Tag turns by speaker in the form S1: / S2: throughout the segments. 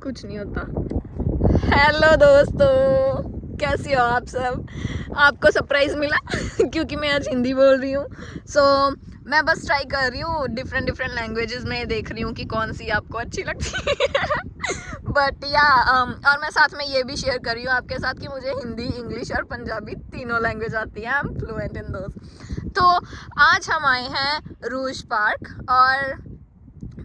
S1: कुछ नहीं होता। हेलो दोस्तों, कैसे हो आप सब? आपको सरप्राइज मिला क्योंकि मैं आज हिंदी बोल रही हूँ। मैं बस ट्राई कर रही हूँ, डिफरेंट लैंग्वेजेस में देख रही हूँ कि कौन सी आपको अच्छी लगती है बट और मैं साथ में ये भी शेयर कर रही हूँ आपके साथ कि मुझे हिंदी, इंग्लिश और पंजाबी तीनों लैंग्वेज आती है। आई एम फ्लुएंट इन दोस। तो आज हम आए हैं रूज पार्क और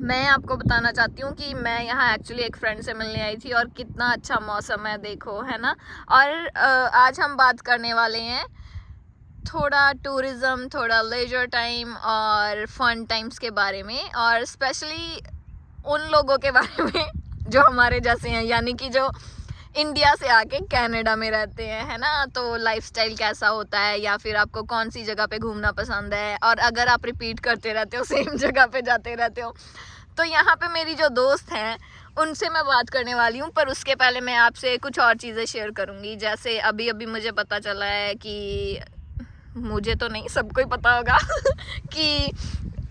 S1: मैं आपको बताना चाहती हूँ कि मैं यहाँ एक्चुअली एक फ्रेंड से मिलने आई थी और कितना अच्छा मौसम है, देखो, है ना। और आज हम बात करने वाले हैं थोड़ा टूरिज़्म, थोड़ा लेजर टाइम और फन टाइम्स के बारे में, और स्पेशली उन लोगों के बारे में जो हमारे जैसे हैं, यानी कि जो इंडिया से आके कनाडा में रहते हैं, है ना। तो लाइफस्टाइल कैसा होता है, या फिर आपको कौन सी जगह पे घूमना पसंद है, और अगर आप रिपीट करते रहते हो, सेम जगह पे जाते रहते हो। तो यहाँ पे मेरी जो दोस्त हैं उनसे मैं बात करने वाली हूँ, पर उसके पहले मैं आपसे कुछ और चीज़ें शेयर करूँगी। जैसे अभी मुझे पता चला है कि, मुझे तो नहीं, सबको ही पता होगा कि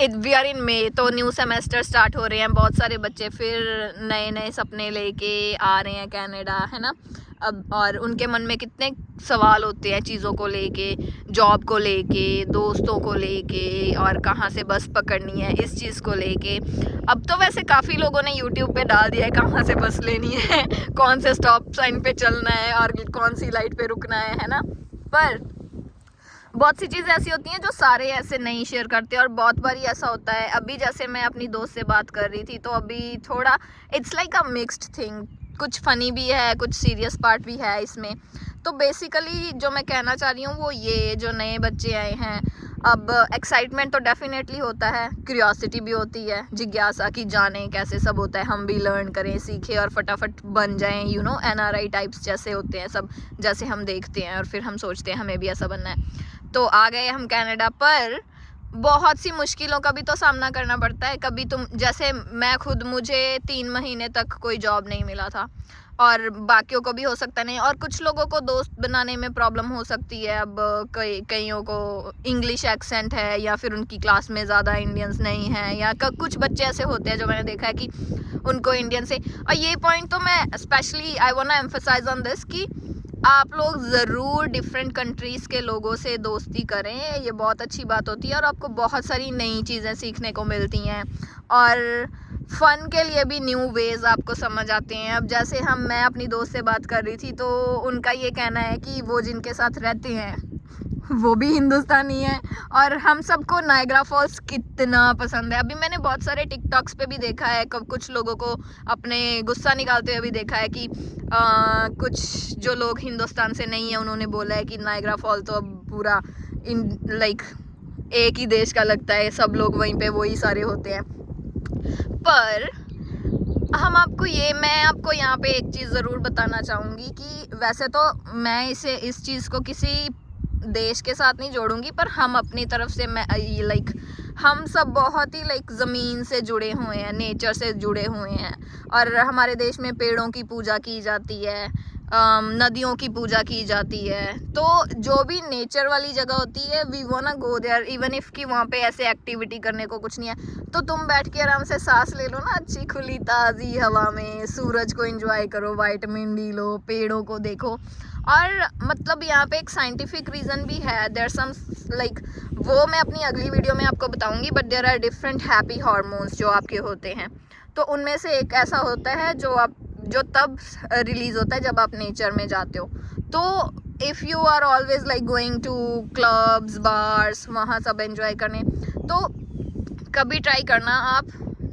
S1: वी आर इन मई, तो न्यू सेमेस्टर स्टार्ट हो रहे हैं। बहुत सारे बच्चे फिर नए सपने लेके आ रहे हैं कनाडा, है ना। अब और उनके मन में कितने सवाल होते हैं चीज़ों को लेके, जॉब को लेके, दोस्तों को लेके, और कहाँ से बस पकड़नी है, इस चीज़ को लेके। अब तो वैसे काफ़ी लोगों ने यूट्यूब पे डाल दिया है कहाँ से बस लेनी है कौन से स्टॉप साइन पे चलना है और कौन सी लाइट पे रुकना है ना। पर बहुत सी चीज़ें ऐसी होती हैं जो सारे ऐसे नहीं शेयर करते, और बहुत बारी ऐसा होता है। अभी जैसे मैं अपनी दोस्त से बात कर रही थी, तो अभी थोड़ा it's like a mixed thing, कुछ फ़नी भी है, कुछ सीरियस पार्ट भी है इसमें। तो बेसिकली जो मैं कहना चाह रही हूँ वो ये, जो नए बच्चे आए हैं, अब एक्साइटमेंट तो डेफिनेटली होता है, क्यूरियोसिटी भी होती है, जिज्ञासा कि जाने कैसे सब होता है, हम भी लर्न करें, सीखें और फटाफट बन जाएं, यू नो, NRI टाइप्स जैसे होते हैं सब, जैसे हम देखते हैं और फिर हम सोचते हैं हमें भी ऐसा बनना है। तो आ गए हम कनाडा, पर बहुत सी मुश्किलों का भी तो सामना करना पड़ता है। कभी तुम जैसे मैं खुद, मुझे 3 महीने तक कोई जॉब नहीं मिला था, और बाकियों को भी हो सकता नहीं, और कुछ लोगों को दोस्त बनाने में प्रॉब्लम हो सकती है। अब कईयों को इंग्लिश एक्सेंट है, या फिर उनकी क्लास में ज़्यादा इंडियंस नहीं हैं, या कुछ बच्चे ऐसे होते हैं जो मैंने देखा है कि उनको इंडियन से, और ये पॉइंट तो मैं specially I want to emphasise on this कि आप लोग ज़रूर डिफरेंट कंट्रीज़ के लोगों से दोस्ती करें, ये बहुत अच्छी बात होती है, और आपको बहुत सारी नई चीज़ें सीखने को मिलती हैं, और फ़न के लिए भी न्यू वेज़ आपको समझ आते हैं। अब जैसे मैं अपनी दोस्त से बात कर रही थी, तो उनका ये कहना है कि वो जिनके साथ रहते हैं वो भी हिंदुस्तानी है, और हम सबको नायग्रा फॉल्स कितना पसंद है। अभी मैंने बहुत सारे टिकटॉक्स पे भी देखा है, कुछ लोगों को अपने गुस्सा निकालते हुए भी देखा है कि कुछ जो लोग हिंदुस्तान से नहीं है उन्होंने बोला है कि नायग्रा फॉल तो अब पूरा लाइक एक ही देश का लगता है, सब लोग वहीं पे वही सारे होते हैं। पर मैं आपको यहाँ पे एक चीज़ ज़रूर बताना चाहूँगी कि वैसे तो मैं इस चीज़ को किसी देश के साथ नहीं जोड़ूंगी, पर हम अपनी तरफ से, मैं लाइक हम सब बहुत ही लाइक ज़मीन से जुड़े हुए हैं, नेचर से जुड़े हुए हैं, और हमारे देश में पेड़ों की पूजा की जाती है, नदियों की पूजा की जाती है। तो जो भी नेचर वाली जगह होती है, we want to go there, even if कि वहाँ पे ऐसे एक्टिविटी करने को कुछ नहीं है, तो तुम बैठ के आराम से सांस ले लो ना, अच्छी खुली ताज़ी हवा में, सूरज को एंजॉय करो, विटामिन डी लो, पेड़ों को देखो। और मतलब यहाँ पे एक साइंटिफिक रीज़न भी है, देयर सम लाइक, वो मैं अपनी अगली वीडियो में आपको बताऊंगी, but there are different happy hormones जो आपके होते हैं। तो उनमें से एक ऐसा होता है जो तब रिलीज़ होता है जब आप नेचर में जाते हो। तो if you are always like going to clubs, bars, वहाँ सब एंजॉय करने, तो कभी ट्राई करना आप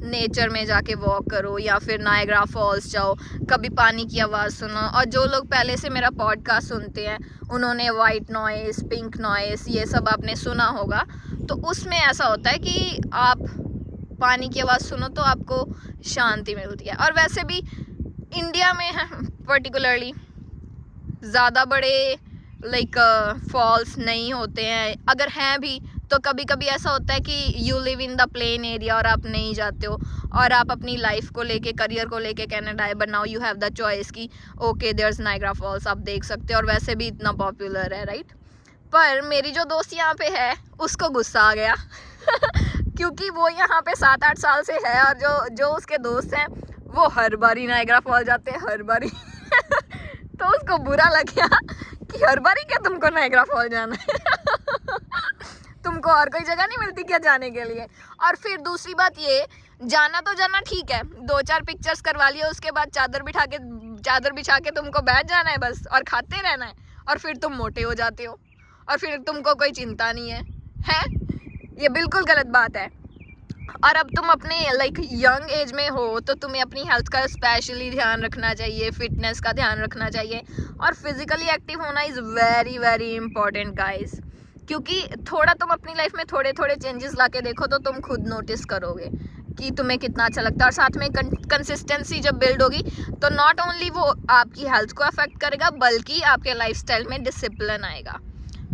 S1: नेचर में जाके वॉक करो, या फिर नायग्रा फॉल्स जाओ, कभी पानी की आवाज़ सुनो। और जो लोग पहले से मेरा पॉडकास्ट सुनते हैं, उन्होंने वाइट नॉइस, पिंक नॉइस, ये सब आपने सुना होगा। तो उसमें ऐसा होता है कि आप पानी की आवाज़ सुनो तो आपको शांति मिलती है। और वैसे भी इंडिया में है पर्टिकुलरली ज़्यादा बड़े लाइक फॉल्स नहीं होते हैं, अगर हैं भी तो कभी कभी ऐसा होता है कि you live in the plain area और आप नहीं जाते हो, और आप अपनी लाइफ को लेके, करियर को लेके कनाडा है, but now you have the choice कि okay there is Niagara Falls, आप देख सकते हो, और वैसे भी इतना पॉपुलर है, राइट। पर मेरी जो दोस्त यहाँ पे है उसको गुस्सा आ गया क्योंकि वो यहाँ पे 7-8 साल से है, और जो उसके दोस्त हैं वो हर बारी नायग्रा फॉल जाते हैं, हर बारी तो उसको बुरा लग गया कि हर बारी क्या तुमको नायग्रा फॉल जाना है तुमको और कोई जगह नहीं मिलती क्या जाने के लिए। और फिर दूसरी बात ये, जाना तो जाना ठीक है, 2-4 पिक्चर्स करवा लिए, उसके बाद चादर बिछा के तुमको बैठ जाना है बस और खाते रहना है, और फिर तुम मोटे हो जाते हो और फिर तुमको कोई चिंता नहीं है? ये बिल्कुल गलत बात है। और अब तुम अपने लाइक यंग एज में हो तो तुम्हें अपनी हेल्थ का स्पेशली ध्यान रखना चाहिए, फिटनेस का ध्यान रखना चाहिए, और फिजिकली एक्टिव होना is very very important guys. क्योंकि थोड़ा तुम अपनी लाइफ में थोड़े थोड़े चेंजेस लाके देखो तो तुम खुद नोटिस करोगे कि तुम्हें कितना अच्छा लगता है। और साथ में कंसिस्टेंसी जब बिल्ड होगी तो नॉट ओनली वो आपकी हेल्थ को अफेक्ट करेगा बल्कि आपके लाइफस्टाइल में डिसिप्लिन आएगा,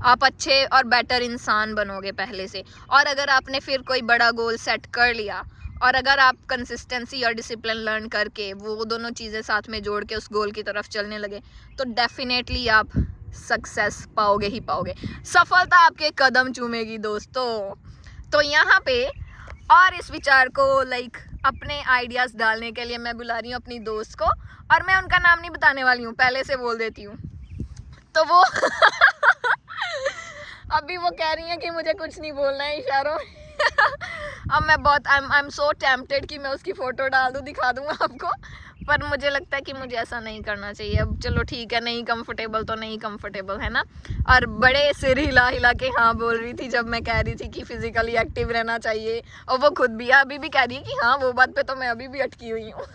S1: आप अच्छे और बेटर इंसान बनोगे पहले से। और अगर आपने फिर कोई बड़ा गोल सेट कर लिया और अगर आप कंसिस्टेंसी और डिसिप्लिन लर्न करके वो दोनों चीज़ें साथ में जोड़ के उस गोल की तरफ चलने लगे तो डेफिनेटली आप सक्सेस पाओगे ही पाओगे, सफलता आपके कदम चूमेगी दोस्तों। तो यहाँ पे और इस विचार को लाइक अपने आइडियाज़ डालने के लिए मैं बुला रही हूँ अपनी दोस्त को, और मैं उनका नाम नहीं बताने वाली हूँ, पहले से बोल देती हूँ। तो वो अभी वो कह रही है कि मुझे कुछ नहीं बोलना है इशारों अब मैं बहुत आई एम सो टेम्प्टेड कि मैं उसकी फ़ोटो डाल दूँ, दिखा दूँ आपको, पर मुझे लगता है कि मुझे ऐसा नहीं करना चाहिए। अब चलो ठीक है, नहीं कंफर्टेबल तो नहीं कंफर्टेबल है ना। और बड़े सिर हिला हिला के हाँ बोल रही थी जब मैं कह रही थी कि फिज़िकली एक्टिव रहना चाहिए, और वो खुद भी अभी भी कह रही है कि हाँ वो बात पे तो मैं अभी भी अटकी हुई हूँ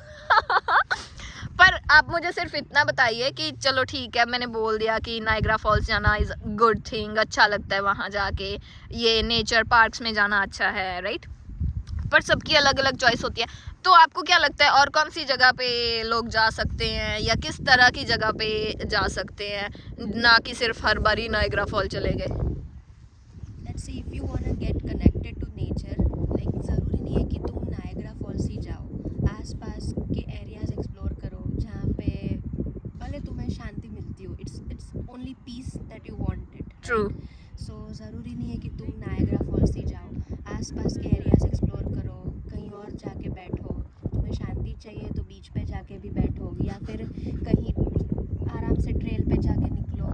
S1: पर आप मुझे सिर्फ इतना बताइए कि चलो ठीक है, मैंने बोल दिया कि नायग्रा फॉल्स जाना इज़ गुड थिंग, अच्छा लगता है वहाँ जाके, ये नेचर पार्क्स में जाना अच्छा है, राइट। पर सबकी अलग अलग चॉइस होती है। तो आपको क्या लगता है और कौन सी जगह पे लोग जा सकते हैं या किस तरह की जगह पे जा सकते हैं, ना कि सिर्फ हर बारी नायग्रा फॉल चले गए?
S2: Let's see, if you wanna get connected to nature, like ज़रूरी नहीं है कि तुम नायग्रा फॉल्स ही जाओ, आसपास के एरियाज एक्सप्लोर करो जहाँ पे भले तुम्हें शांति मिलती हो। It's only peace that you wanted.
S1: True.
S2: So ज़रूरी नहीं है कि तुम नायग्रा फॉल्स ही जाओ, आसपास के एरियाज एक्सप्लोर करो, कहीं और जाके बैठो। तुम्हें शांति चाहिए तो बीच पे जाके भी बैठो, या फिर कहीं आराम से ट्रेल पे जाके निकलो।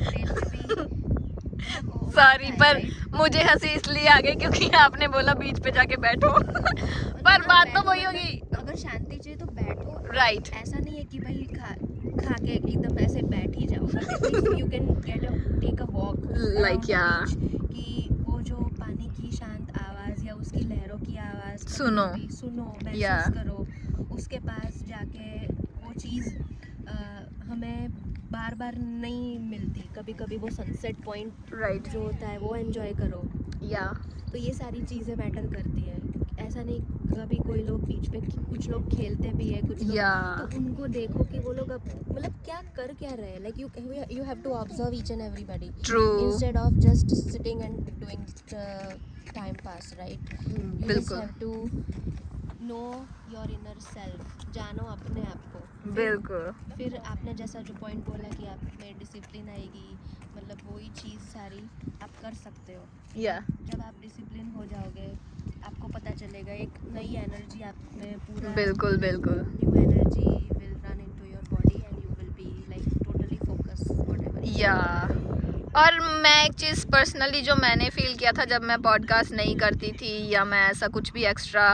S2: ट्रेल पे भी
S1: सॉरी पर मुझे हंसी इसलिए आ गई क्योंकि आपने बोला बीच पे जाके बैठो पर बात तो वही होगी,
S2: अगर शांति चाहिए तो बैठो,
S1: राइट।
S2: ऐसा नहीं है कि भाई खा के एकदम ऐसे बैठ ही जाओ। You can take a walk
S1: like या
S2: कि वो जो पानी की शांत आवाज़ या उसकी लहरों की आवाज़
S1: सुनो,
S2: महसूस करो। उसके पास जाके वो चीज़ हमें बार बार नहीं मिलती, कभी कभी वो सनसेट पॉइंट
S1: राइट
S2: जो होता है वो एंजॉय करो।
S1: या
S2: तो ये सारी चीज़ें मैटर करती है। ऐसा नहीं, कभी कोई लोग बीच पे कुछ लोग खेलते भी है, कुछ लोग तो उनको देखो कि वो लोग मतलब क्या कर क्या रहे हैं। Like you have to observe each and everybody instead of just sitting and doing time pass, right. You just have to know your inner self, जानो अपने आप को।
S1: बिल्कुल।
S2: फिर आपने जैसा जो पॉइंट बोला कि आप में डिसिप्लिन आएगी, मतलब वही चीज़ सारी आप कर सकते हो।
S1: या
S2: जब आप डिसिप्लिन हो जाओगे आपको पता चलेगा, एक नई एनर्जी आप में पूरा,
S1: बिल्कुल बिल्कुल,
S2: new energy will run into your body and you will be like totally focus whatever.
S1: या और मैं एक चीज़ पर्सनली जो मैंने फील किया था जब मैं पॉडकास्ट नहीं करती थी या मैं ऐसा कुछ भी एक्स्ट्रा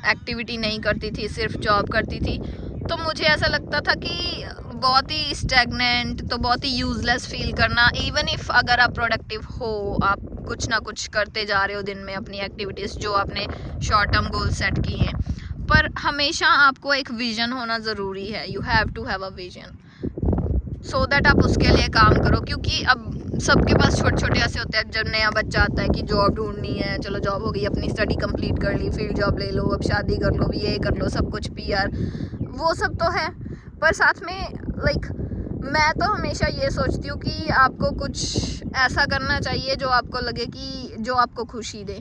S1: एक्टिविटी नहीं करती थी, सिर्फ जॉब करती थी, तो मुझे ऐसा लगता था कि बहुत ही स्टैग्नेंट, तो बहुत ही यूज़लेस फील करना। इवन इफ़ अगर आप प्रोडक्टिव हो, आप कुछ ना कुछ करते जा रहे हो दिन में अपनी एक्टिविटीज़ जो आपने शॉर्ट टर्म गोल सेट की हैं, पर हमेशा आपको एक विज़न होना ज़रूरी है। You have to have a vision so that आप उसके लिए काम करो। क्योंकि अब सबके पास छोटे छोटे ऐसे होते हैं, जब नया बच्चा आता है कि जॉब ढूंढनी है, चलो जॉब हो गई, अपनी स्टडी कंप्लीट कर ली, फिर जॉब ले लो, अब शादी कर लो, ये कर लो, सब कुछ PR वो सब तो है, पर साथ में लाइक मैं तो हमेशा ये सोचती हूँ कि आपको कुछ ऐसा करना चाहिए जो आपको लगे कि जो आपको खुशी दे।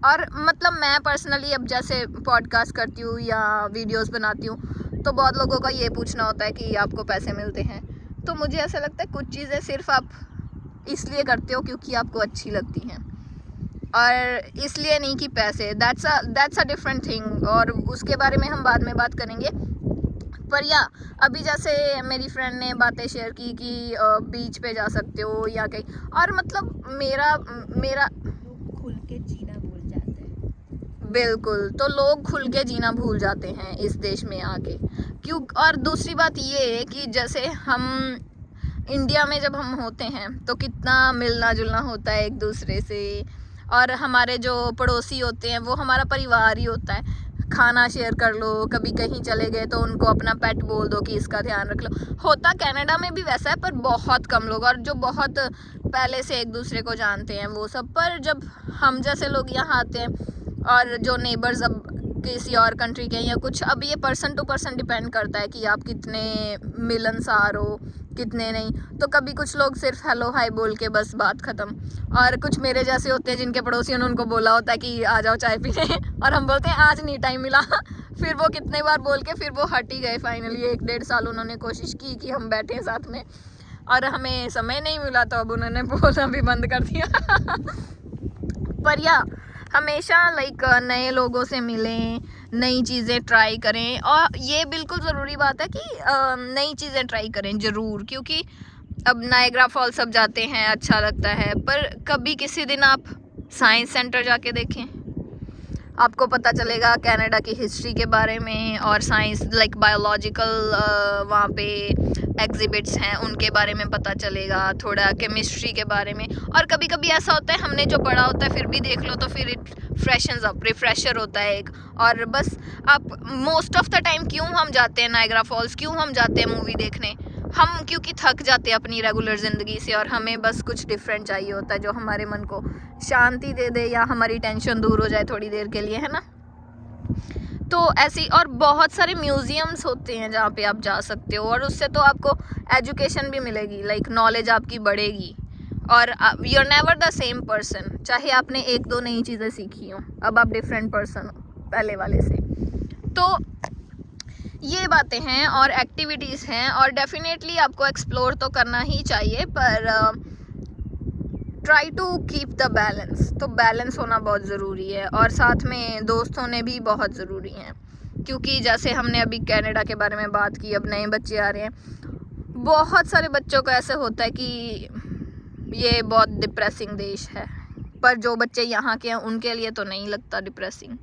S1: और मतलब मैं पर्सनली अब जैसे पॉडकास्ट करती हूँ या वीडियोस बनाती हूँ तो बहुत लोगों का ये पूछना होता है कि आपको पैसे मिलते हैं, तो मुझे ऐसा लगता है कुछ चीज़ें सिर्फ आप इसलिए करते हो क्योंकि आपको अच्छी लगती हैं। और इसलिए नहीं कि पैसे, दैट्स अ डिफरेंट थिंग, और उसके बारे में हम बाद में बात करेंगे। पर या अभी जैसे मेरी फ्रेंड ने बातें शेयर की कि बीच पे जा सकते हो या कहीं, और मतलब मेरा
S2: लोग खुल के जीना भूल जाते हैं।
S1: बिल्कुल, तो लोग खुल के जीना भूल जाते हैं इस देश में आके, क्यों। और दूसरी बात ये है कि जैसे हम इंडिया में जब हम होते हैं तो कितना मिलना जुलना होता है एक दूसरे से, और हमारे जो पड़ोसी होते हैं वो हमारा परिवार ही होता है। खाना शेयर कर लो, कभी कहीं चले गए तो उनको अपना पेट बोल दो कि इसका ध्यान रख लो। होता कनाडा में भी वैसा है, पर बहुत कम लोग, और जो बहुत पहले से एक दूसरे को जानते हैं वो सब। पर जब हम जैसे लोग यहाँ आते हैं और जो नेबर्स अब किसी और कंट्री के या कुछ, अब ये पर्सन टू पर्सन डिपेंड करता है कि आप कितने मिलनसार हो कितने नहीं। तो कभी कुछ लोग सिर्फ हेलो हाय बोल के बस बात ख़त्म, और कुछ मेरे जैसे होते हैं जिनके पड़ोसियों ने उनको बोला होता है कि आ जाओ चाय पीने और हम बोलते हैं आज नहीं टाइम मिला फिर वो कितने बार बोल के फिर वो हट ही गए। फाइनली 1-1.5 साल उन्होंने कोशिश की कि हम बैठें साथ में, और हमें समय नहीं मिला, तो अब उन्होंने बोलना भी बंद कर दिया पर या हमेशा नए लोगों से मिलें, नई चीज़ें ट्राई करें, और ये बिल्कुल ज़रूरी बात है कि नई चीज़ें ट्राई करें ज़रूर, क्योंकि अब नायग्रा फॉल सब जाते हैं, अच्छा लगता है, पर कभी किसी दिन आप साइंस सेंटर जाके देखें, आपको पता चलेगा कनाडा की हिस्ट्री के बारे में, और साइंस बायोलॉजिकल वहाँ पे एग्जिबिट्स हैं उनके बारे में पता चलेगा, थोड़ा केमिस्ट्री के बारे में। और कभी कभी ऐसा होता है हमने जो पढ़ा होता है फिर भी देख लो तो फिर इट फ्रेशन्स अप, रिफ्रेशर होता है एक। और बस आप मोस्ट ऑफ द टाइम क्यों हम जाते हैं नायग्रा फॉल्स, क्यों हम जाते हैं मूवी देखने, हम क्योंकि थक जाते हैं अपनी रेगुलर ज़िंदगी से, और हमें बस कुछ डिफरेंट चाहिए होता है जो हमारे मन को शांति दे दे या हमारी टेंशन दूर हो जाए थोड़ी देर के लिए, है ना। तो ऐसी और बहुत सारे म्यूज़ियम्स होते हैं जहाँ पे आप जा सकते हो, और उससे तो आपको एजुकेशन भी मिलेगी, नॉलेज आपकी बढ़ेगी, और you are never the same person. चाहे आपने 1-2 नई चीज़ें सीखी हो, अब आप डिफरेंट पर्सन हो पहले वाले से। तो ये बातें हैं और एक्टिविटीज़ हैं, और डेफिनेटली आपको एक्सप्लोर तो करना ही चाहिए, पर try to keep the balance. तो बैलेंस होना बहुत ज़रूरी है, और साथ में दोस्त होने भी बहुत ज़रूरी हैं, क्योंकि जैसे हमने अभी कनाडा के बारे में बात की, अब नए बच्चे आ रहे हैं, बहुत सारे बच्चों को ऐसे होता है कि ये बहुत डिप्रेसिंग देश है, पर जो बच्चे यहाँ के हैं उनके लिए तो नहीं लगता डिप्रेसिंग।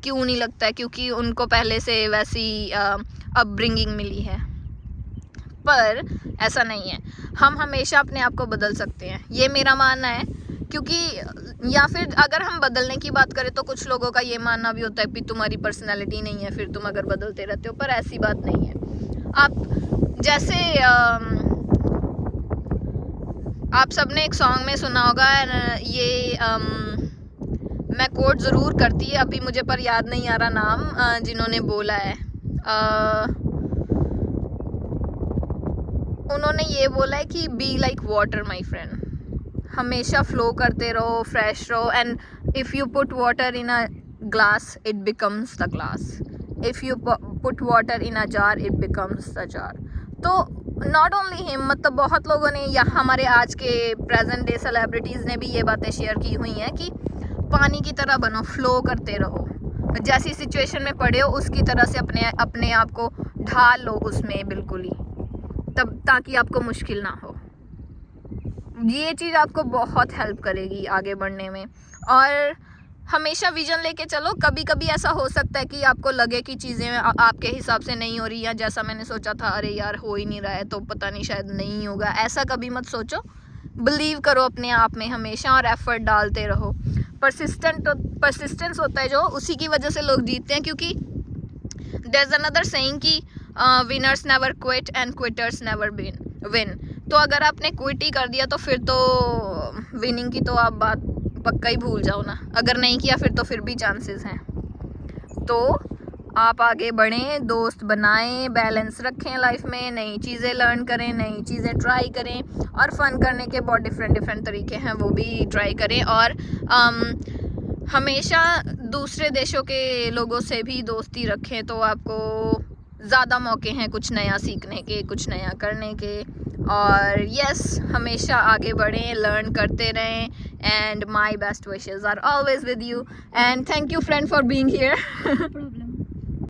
S1: क्यों नहीं लगता है? क्योंकि उनको पहले से वैसी अपब्रिंगिंग मिली है। पर ऐसा नहीं है, हम हमेशा अपने आप को बदल सकते हैं, ये मेरा मानना है। क्योंकि या फिर अगर हम बदलने की बात करें तो कुछ लोगों का ये मानना भी होता है कि तुम्हारी पर्सनैलिटी नहीं है फिर तुम अगर बदलते रहते हो, पर ऐसी बात नहीं है। आप जैसे आप सबने एक सॉन्ग में सुना होगा, ये मैं कोट ज़रूर करती है, अभी मुझे पर याद नहीं आ रहा नाम जिन्होंने बोला है। उन्होंने ये बोला है कि be like water my friend, हमेशा फ्लो करते रहो, फ्रेश रहो, and if you put water in a glass it becomes the glass, if you put water in a jar it becomes the jar. तो नॉट ओनली हिम, मतलब बहुत लोगों ने या हमारे आज के प्रेजेंट डे सेलिब्रिटीज़ ने भी ये बातें शेयर की हुई हैं कि पानी की तरह बनो, फ्लो करते रहो, जैसी सिचुएशन में पड़े हो उसकी तरह से अपने आप को ढाल लो उसमें बिल्कुल ही, तब ताकि आपको मुश्किल ना हो। ये चीज़ आपको बहुत हेल्प करेगी आगे बढ़ने में। और हमेशा विजन लेके चलो। कभी कभी ऐसा हो सकता है कि आपको लगे कि चीज़ें आपके हिसाब से नहीं हो रही, या जैसा मैंने सोचा था अरे यार हो ही नहीं रहा है तो पता नहीं शायद नहीं होगा, ऐसा कभी मत सोचो। बिलीव करो अपने आप में हमेशा और एफर्ट डालते रहो। परसिस्टेंस होता है जो, उसी की वजह से लोग जीतते हैं, क्योंकि देयर इज अनदर सेइंग कि winners never quit and quitters never win. तो अगर आपने क्विट ही कर दिया तो फिर तो विनिंग की तो आप बात पक्का ही भूल जाओ ना, अगर नहीं किया फिर भी चांसेस हैं। तो आप आगे बढ़ें, दोस्त बनाएं, बैलेंस रखें लाइफ में, नई चीज़ें लर्न करें, नई चीज़ें ट्राई करें, और फ़न करने के बहुत डिफरेंट तरीके हैं वो भी ट्राई करें। और हमेशा दूसरे देशों के लोगों से भी दोस्ती रखें, तो आपको ज़्यादा मौके हैं कुछ नया सीखने के, कुछ नया करने के। और यस, हमेशा आगे बढ़ें, लर्न करते रहें, and my best wishes are always with you, and thank you friend for being here.
S2: problem.